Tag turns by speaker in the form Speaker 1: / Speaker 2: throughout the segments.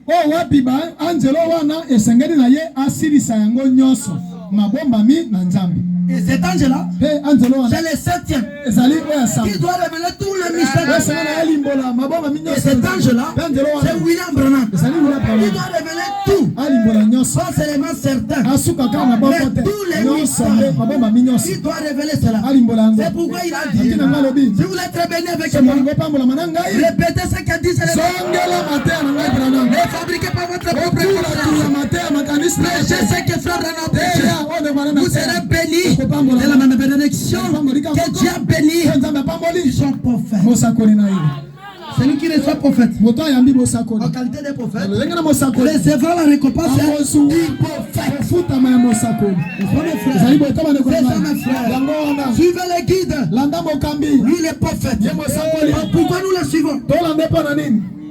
Speaker 1: Oh wapiba angelo wana esengeli na ye asilisa yango nyoso mabomba mi na nzambe.
Speaker 2: Et cet ange-là, c'est le 7e. Qui doit révéler tout le mystère. Et cet ange-là, c'est William Branham. Il doit révéler tout. Pas seulement certains. Mais tous les mystères. Il doit révéler cela. C'est pourquoi il a dit, si vous êtes très béni avec moi, répétez ce qu'a dit. Ne fabriquez pas votre propre conscience. Prêchez ce que frère Branham prêche. Vous serez bénis. C'est la même bénédiction que Dieu a béni son prophète. Celui qui reçoit prophète en qualité de prophète recevra la récompense du prophète. C'est ça mes frères. Suivez les guides. Lui le prophète. Pourquoi nous le suivons?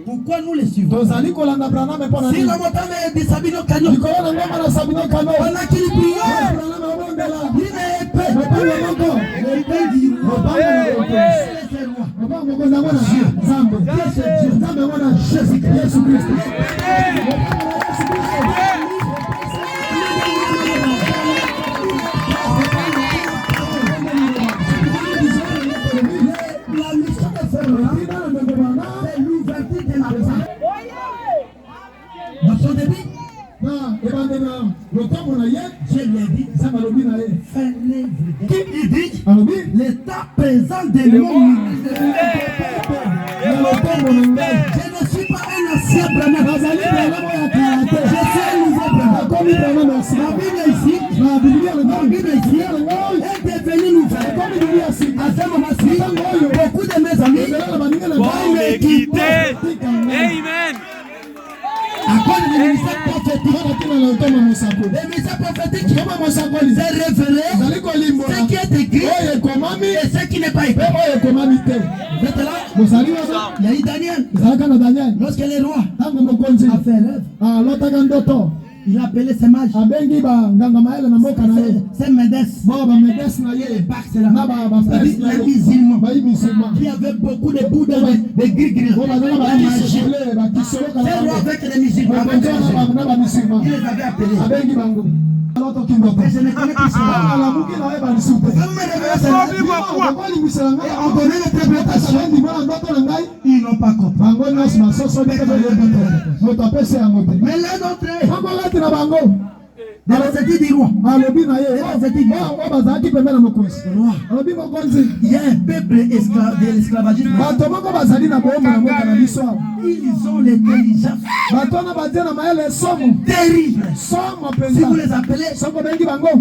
Speaker 2: Pourquoi nous les suivons? Si le montagne est de Sabino Canyon, on a qui le prière. Il est épais. L'état présent de l'homme. Je ne suis pas un ancien Branham. Je suis un nouveau Branham. La Bible ici est devenue nouvelle. À ce moment-ci, beaucoup de mes amis vont me quitter. Amen. À cause du ministère prophétique, le ministère prophétique, c'est révélé ce qui est écrit et ce qui n'est pas écrit. Vous êtes là? Il y a eu Daniel. Lorsque le roi a fait rêve, il a appelé ses mages. C'est Médès. Les Bacs, c'est là. Les musulmans qui avaient beaucoup de bouts de gris-gris. La magie. C'est roi avec les musulmans. Il les avait appelés. Et je ne connais plus ça. On connaît l'interprétation. Ils n'ont pas compris. Mais l'un d'entre eux, dans la cité du roi, il y a un peuple de l'esclavagisme. Ils ont l'intelligence terrible. Si vous les appelez,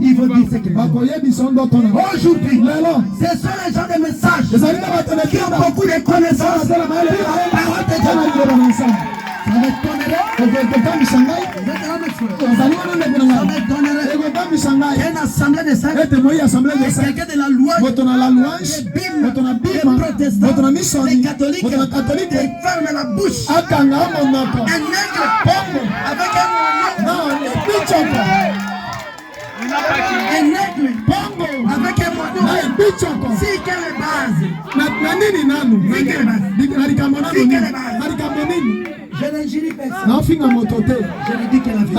Speaker 2: ils vont dire ce qu'ils veulent. Aujourd'hui, ce sont les gens de messages qui ont beaucoup de connaissances. La parole de Dieu. Ça m'étonnerait. Une assemblée de saints. Quelqu'un de la louange. Les protestants. Les catholiques. Ils ferment la bouche. Un nègre avec un moineau. Un nègre avec un moineau. C'est quelle base? Je n'injurie personne. Je ne dis que la vérité.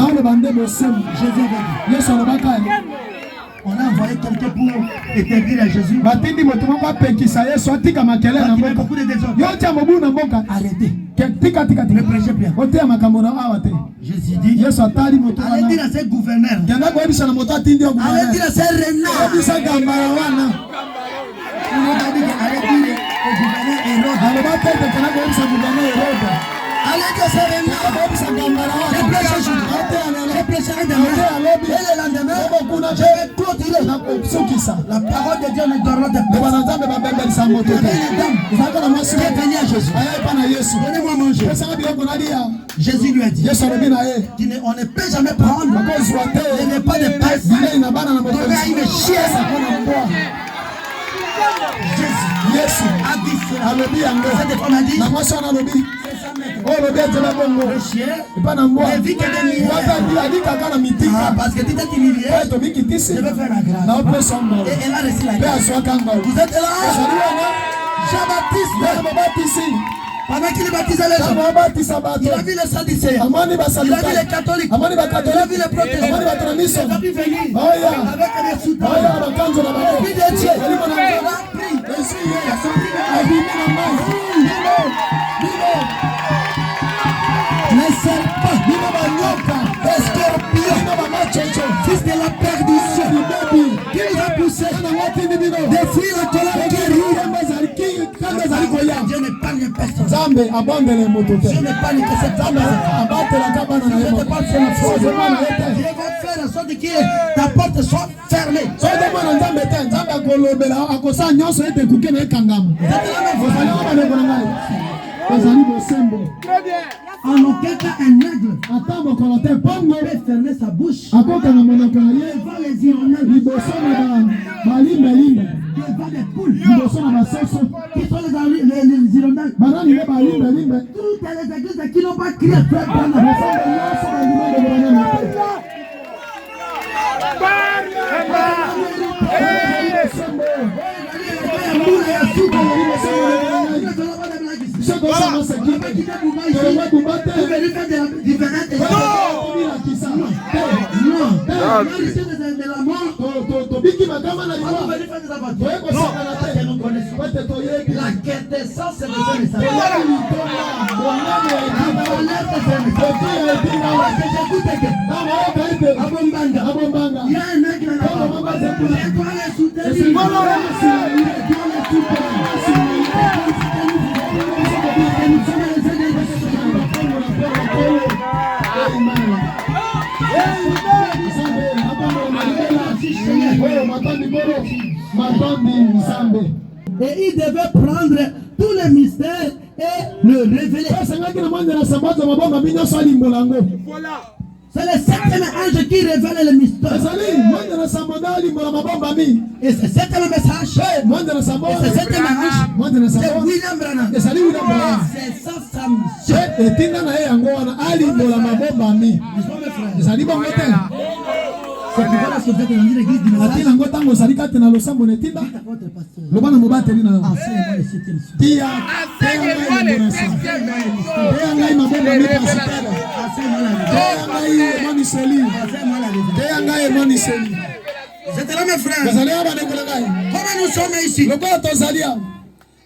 Speaker 2: On a envoyé quelqu'un pour établir à Jésus. Il y a beaucoup de désordre. Arrêtez. Ne prêchez bien. Jésus dit, allez dire à ces gouverneurs. Allez dire à ces renards. Allez dire au gouverneur Hérode. Allez dire à ces renards. J'ai prêché un demain. Et le lendemain, je vais clôturer. La parole de Dieu ne donnera de personne. Venu à Jésus. Donnez-moi à manger. Jésus lui a dit, on ne peut jamais prendre. Il n'est pas de personne. Donner à une chienne. Jésus a dit cela. Cette femme a dit, le chien, il vit que des milliers. Parce que tu t'es humilié, je vais faire la grâce. Et elle a reçu la grâce. Vous êtes là? Jean-Baptiste. Pendant qu'il baptisait les gens, il a vu les Sadducéens, il a vu les catholiques, il a vu les protestants, il a vu venir avec les soutanes. Et puis de Dieu, il a pris. Les serpents, les scorpions, fils de la perdition, qui nous a poussé, détruire la colère qui rit. Dieu n'épargne personne. Dieu n'épargne que cette femme. Dieu va faire en sorte que ta porte soit fermée. En aucun cas, un aigle peut fermer sa bouche devant les hirondelles, devant les poules qui sont les hirondelles. Toutes les églises qui n'ont pas crié frère Branham. La quintessence de et il devait prendre tous les mystères et le révéler. C'est le septième ange qui révèle les mystères. Et ce septième message, et ce septième ange, c'est William Branham. C'est ça, Samson. C'est qui va la sauver dans l'église du message. Enseigne-moi le septième soir. J'étais là mes frères. Comment nous sommes ici?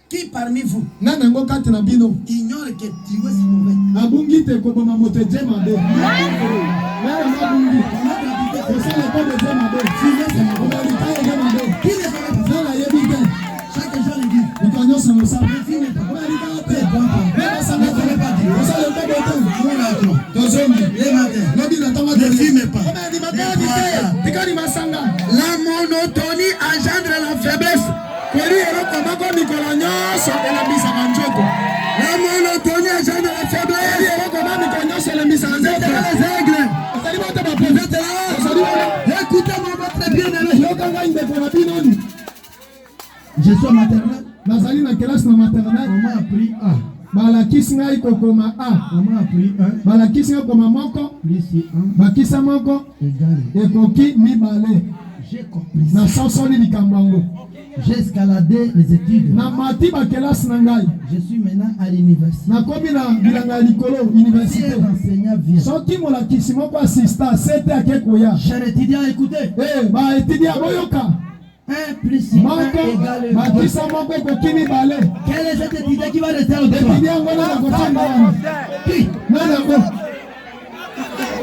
Speaker 2: Qui parmi vous ignore que Dieu est mauvais? Chaque jour il dit ne fume pas. La monotonie engendre la faiblesse. La monotonie engendre la faiblesse. Écoutez-moi votre bien-aimé. Je suis maternel.
Speaker 1: Nazali na classe na maternelle.
Speaker 2: Maman a pris A.
Speaker 1: Balakisi ngai kokoma A.
Speaker 2: Maman a pris 1.
Speaker 1: Balakisi ngai koma moko.
Speaker 2: Plus 1.
Speaker 1: Bakisa moko.
Speaker 2: Égal.
Speaker 1: Ekoki mibale.
Speaker 2: J'ai compris.
Speaker 1: Na sosoli likambo yango.
Speaker 2: J'ai escaladé les études.
Speaker 1: Na mati ba classe na ngai.
Speaker 2: Je suis maintenant à l'université.
Speaker 1: Na komi na bilanga likolo université.
Speaker 2: Si un enseignant vient.
Speaker 1: Soki molakisi moko assistant c'était akekoya.
Speaker 2: Cher étudiant, écoutez.
Speaker 1: Ba étudiant boyoka.
Speaker 2: 1 plus 1 égale 2.
Speaker 1: Quel
Speaker 2: est cet étudiant qui va rester au départ? Qui?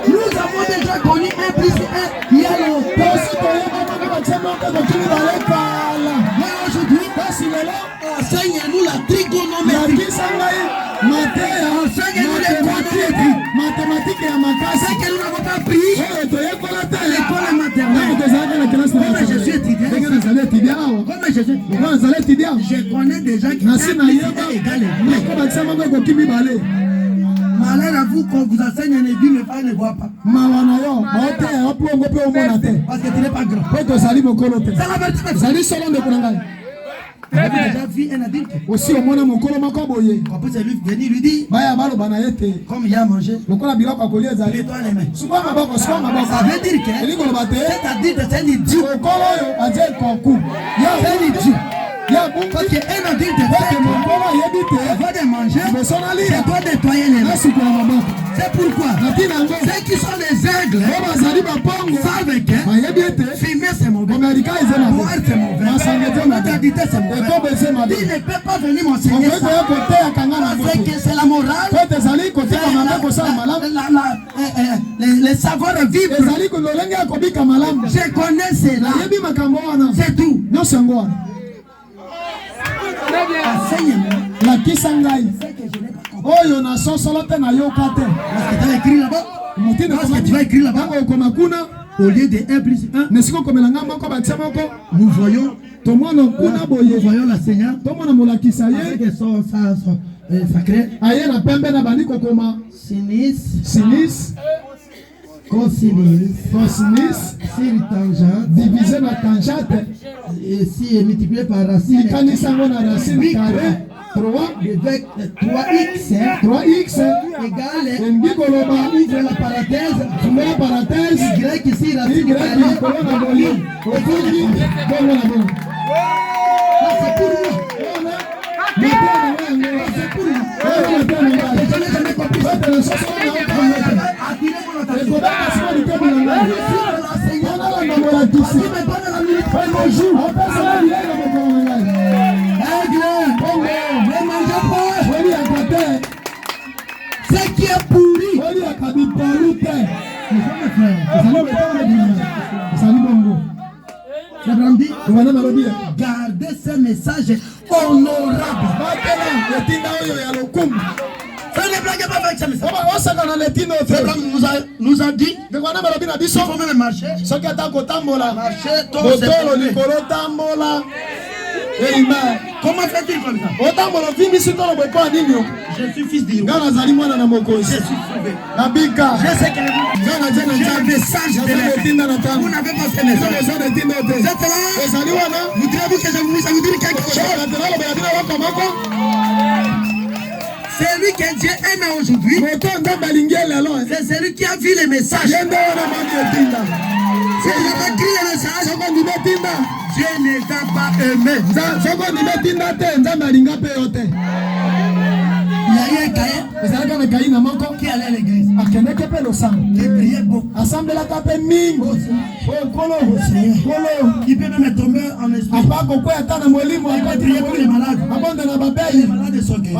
Speaker 2: Nous avons déjà connu 1 plus 1 il y a longtemps. Mais aujourd'hui, enseigne-nous la trigonométrie. Enseigne-nous les quantités.
Speaker 1: Mathématiques et
Speaker 2: C'est que nous n'avons pas pris à l'école maternelle. Comme je suis étudiant, je connais déjà qui égale. Malheur à vous qu'on vous enseigne un aiguille, mais pas ne voit pas. Parce que tu n'es pas grand. C'est la vérité. Vous avez déjà vu un adulte?
Speaker 1: Aussi au monde mon kolo makoboye.
Speaker 2: On peut lui venir lui dire.
Speaker 1: Baya balo banayete.
Speaker 2: Comme il a mangé.
Speaker 1: Lokola biloko akolia zali.
Speaker 2: Toi les mains.
Speaker 1: Souvent maboko, souvent maboko.
Speaker 2: Ça veut dire que
Speaker 1: eliko lobate.
Speaker 2: cet adulte c'est un idiot.
Speaker 1: Kolo yo aje konku.
Speaker 2: C'est un idiot. Parce qu'un adulte avant de manger, c'est toi nettoyer les mains. C'est pourquoi ceux qui sont des aigles savent que fumer c'est mauvais, boire c'est mauvais, l'interdité c'est mauvais. Il ne peut pas venir m'enseigner ça parce que c'est la morale, les savoirs vivre. Je connais cela, c'est tout.
Speaker 1: Lakisa ngai oyo na sosolo te na yoka te.
Speaker 2: Parce que tu as écrit là-bas. Parce que tu vas écrire là-bas. Au lieu de 1 plus 1, nous voyons l'enseignant avec son sacré. Sinus, cosinus, sin tangente,
Speaker 1: divisé na tangente,
Speaker 2: ici est multiplié par racine.
Speaker 1: Racine carrée.
Speaker 2: 3x égale ouvre la parenthèse, y ici racine carrée. C'est pour ce qui est pourri. Gardez ce message honorable. Ne blaguez pas avec ce message. Nous a dit qu'il faut même marcher. Comment fait-il comme ça? Je suis fils d'Iou. Je suis sauvé. Je sais que j'ai un message de l'air. Vous n'avez pas ce message. Vous êtes là? Vous trouvez que je vous dire quelque chose? C'est lui que Dieu aime aujourd'hui. C'est celui qui a vu les messages. C'est lui qui a écrit les messages. Dieu ne t'a pas aimé. Il y a eu un caïn qui allait à l'église. Il priait beaucoup. Il peut même tomber en esprit. Il peut prier pour les malades. Les malades sont guéris.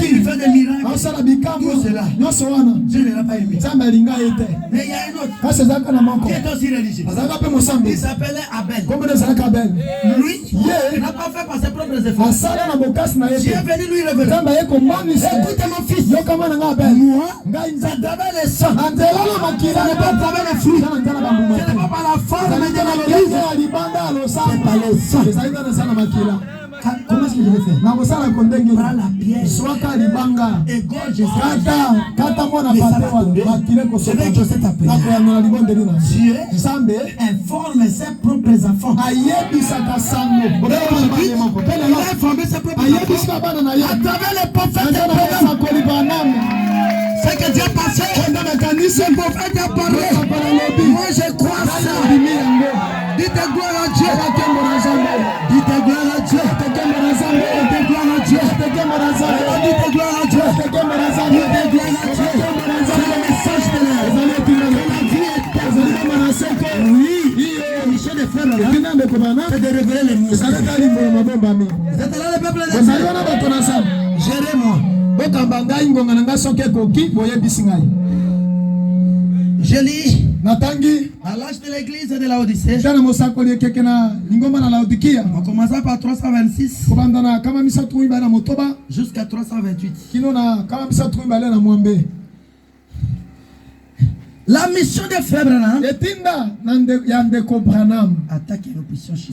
Speaker 2: Il fait des miracles. Tout cela. Dieu ne l'a pas aimé. Mais il y a un autre qui est aussi religieux. Il s'appelait Abel. Lui, il n'a pas fait par ses propres efforts. Dieu est venu lui révéler. Écoutez mon fils, moi, ça travaille le sang. Ça n'est pas travailler le fruit. Ce n'est pas par la forme de l'église. C'est par le sang. Comment est-ce que je vais faire? Prends la pierre. Égorge ça. Je vais exaucer ta prière. Dieu informe ses propres enfants. Il a informé ses propres enfants. À travers les prophètes. C'est que Dieu a passé. Ce prophète a parlé. Moi je crois ça. Dites gloire à Dieu. Dites gloire à Dieu. Dites gloire à Dieu. Dites gloire à Dieu. Dites gloire à Dieu. Dites gloire à Dieu. C'est le message de l'air. Oui. La mission des frères là, c'est de révéler les mots. Vous êtes là le peuple de Dieu. Gérez-moi. Je lis à l'âge de l'église de la Odyssée. On commença par 326 jusqu'à 328. La mission des frères Branham attaque nos puissions chez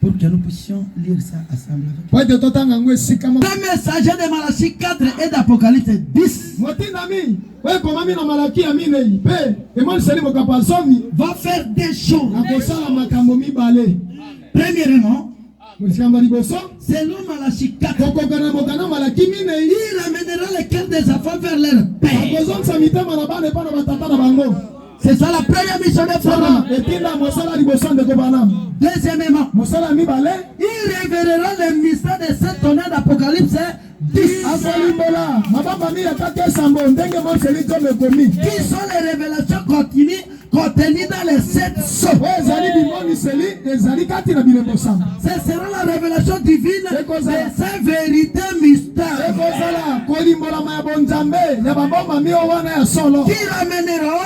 Speaker 2: pour que nous puissions lire ça ensemble. Le messager de Malachie 4 et d'Apocalypse 10 va faire des choses. Premièrement, selon Malachie 4, il amènera les cœurs des enfants vers leur père. C'est ça la première mission de Frère. Deuxièmement, il révélera le mystère de cette tonnerre d'Apocalypse 10. Qui sont les révélations contenues dans les 7 sceaux. Ce sera la révélation divine de ces vérités mystères qui ramèneront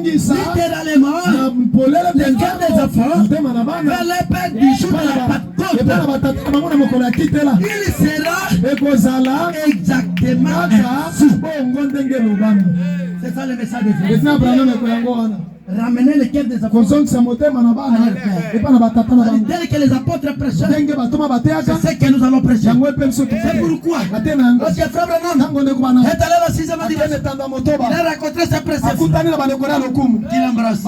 Speaker 2: littéralement les cœurs des enfants vers les pères du jour de la Pentecôte. Il sera exactement ainsi. C'est ça le message de Dieu. Ramener les cœurs des enfants. Tel que les apôtres prêchaient, c'est ce que nous allons prêcher. C'est pourquoi lorsque Frère Branham est allé au 6e anniversaire, il a rencontré ses préceptes qu'il embrasse.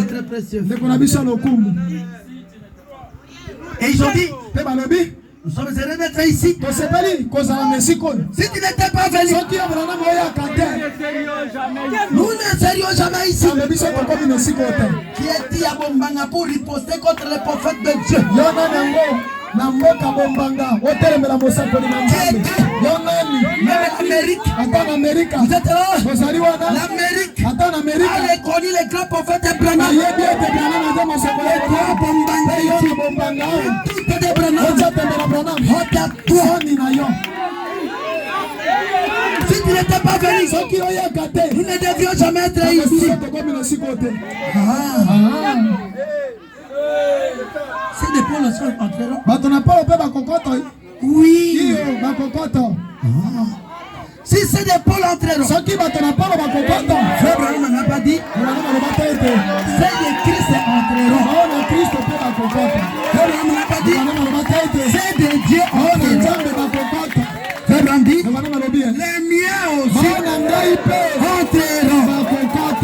Speaker 2: Très précieux. Et ils ont dit, nous sommes heureux d'être ici. Si tu n'étais pas venu, nous ne serions jamais ici. Qui est dit à Bombanga pour riposter contre les prophètes de Dieu? Même l'Amérique, vous êtes là? L'Amérique a reconnu les grands prophètes de Branham. Les grands Bombanga, tout est de Branham. Si tu n'étais pas venu, nous ne devions jamais être ici. C'est des Paul entreront. Oui. Si c'est des Paul entreront. Frère Branham n'a pas dit. C'est des Christ entreront. Frère Branham n'a pas dit. C'est des dieux entreront. Frère Branham dit. Les miens aussi entreront.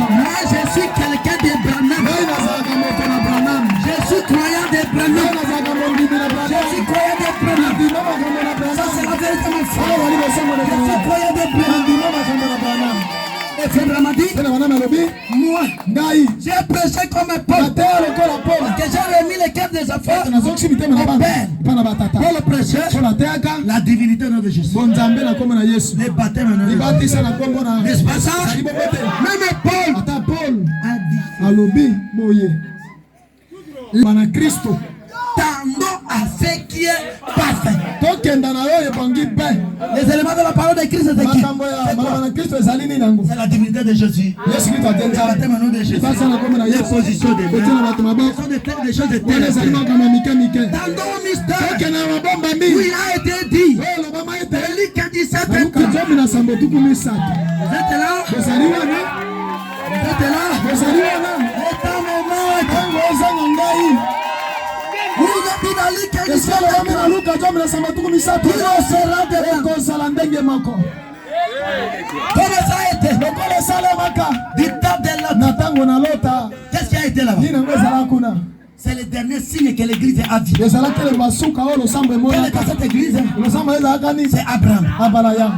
Speaker 2: Moi je suis quelqu'un de Branham. Je suis croyant de Branham. Je suis croyant de Branham. Ça c'est la vérité mon frère. Je suis croyant de Branham. Et Frère Branham dit, moi, j'ai prêché comme un Paul. Que j'ai remis les cœurs des enfants au Père. Paul prêchait la divinité de Jésus. Les baptêmes de Jésus. N'est-ce pas ça? Même Paul a dit, tendons à ce qui est parfait. Les éléments de la parole de Christ, c'est qui? C'est la divinité de Jésus. Le baptême au nom de Jésus. Les positions des mains. Ce sont des choses de terre. Tendons au mystère où il a été dit. Luc 17. Vous êtes là? Vous êtes là? Qu'est-ce qui a été là-bas? C'est le dernier signe que l'église a vu. Quelle est cette église? C'est Abraham.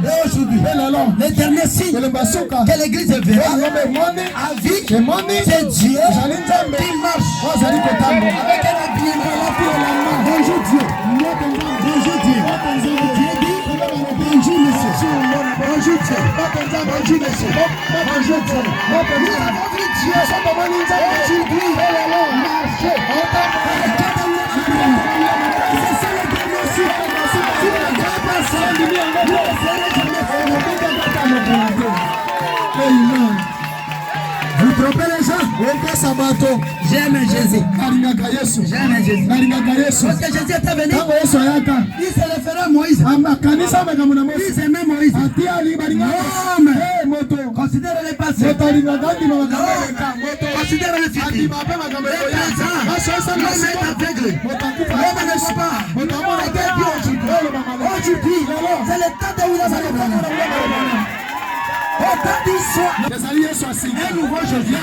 Speaker 2: Et aujourd'hui, le dernier signe que l'église verra a vu, c'est Dieu qui marche avec un habillement. Bonjour Dieu. Bonjour Dieu. Bonjour monsieur. Bonjour Dieu. Bonjour monsieur. Bonjour Dieu. Nous avons vu Dieu aujourd'hui marcher. Vous trompez les gens? J'aime Jésus. J'aime Jésus. Parce que Jésus était venu, il se référait à Moïse. Il s'aimait Moïse. Non, considère le passé. Considère le futur. Le présent. L'homme est aveugle. L'homme ne sait pas. Aujourd'hui, c'est le temps de William. Un nouveau Jésus.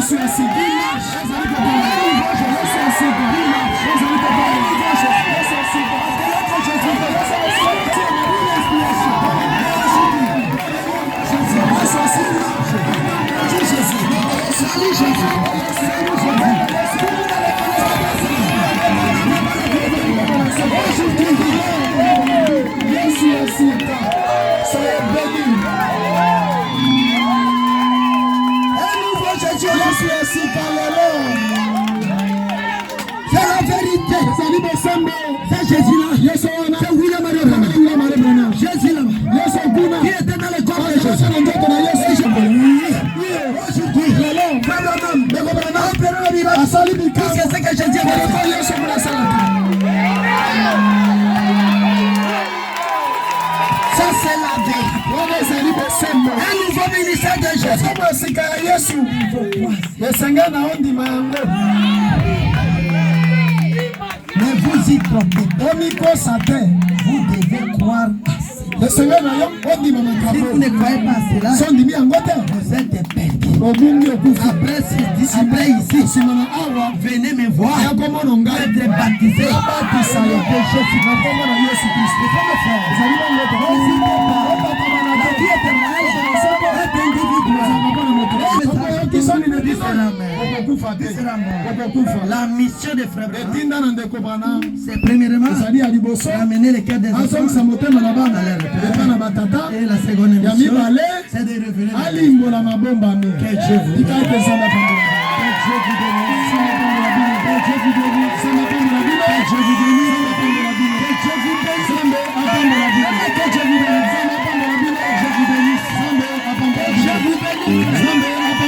Speaker 2: Jésus là-bas.
Speaker 1: Yesu kuna.
Speaker 2: Qui était dans le corps de Jésus.
Speaker 1: Yesu ndoto na Yesu.
Speaker 2: Aujourd'hui, frère Branham, opérons le miracle.
Speaker 1: Asali bikao.
Speaker 2: Qu'est-ce que c'est que Jésus a fait?
Speaker 1: Yesu kuna sana.
Speaker 2: Ça c'est la vie. Un nouveau ministère de Jésus. Mais vous y trompez. Vous devez croire à cela. Si vous ne croyez pas à cela, vous êtes perdus. Après ici, venez me voir, être baptisé. La mission de Frère Branham, c'est premièrement d'amener le cœur des enfants et la seconde mission, c'est de revenir. Que Dieu vous bénisse.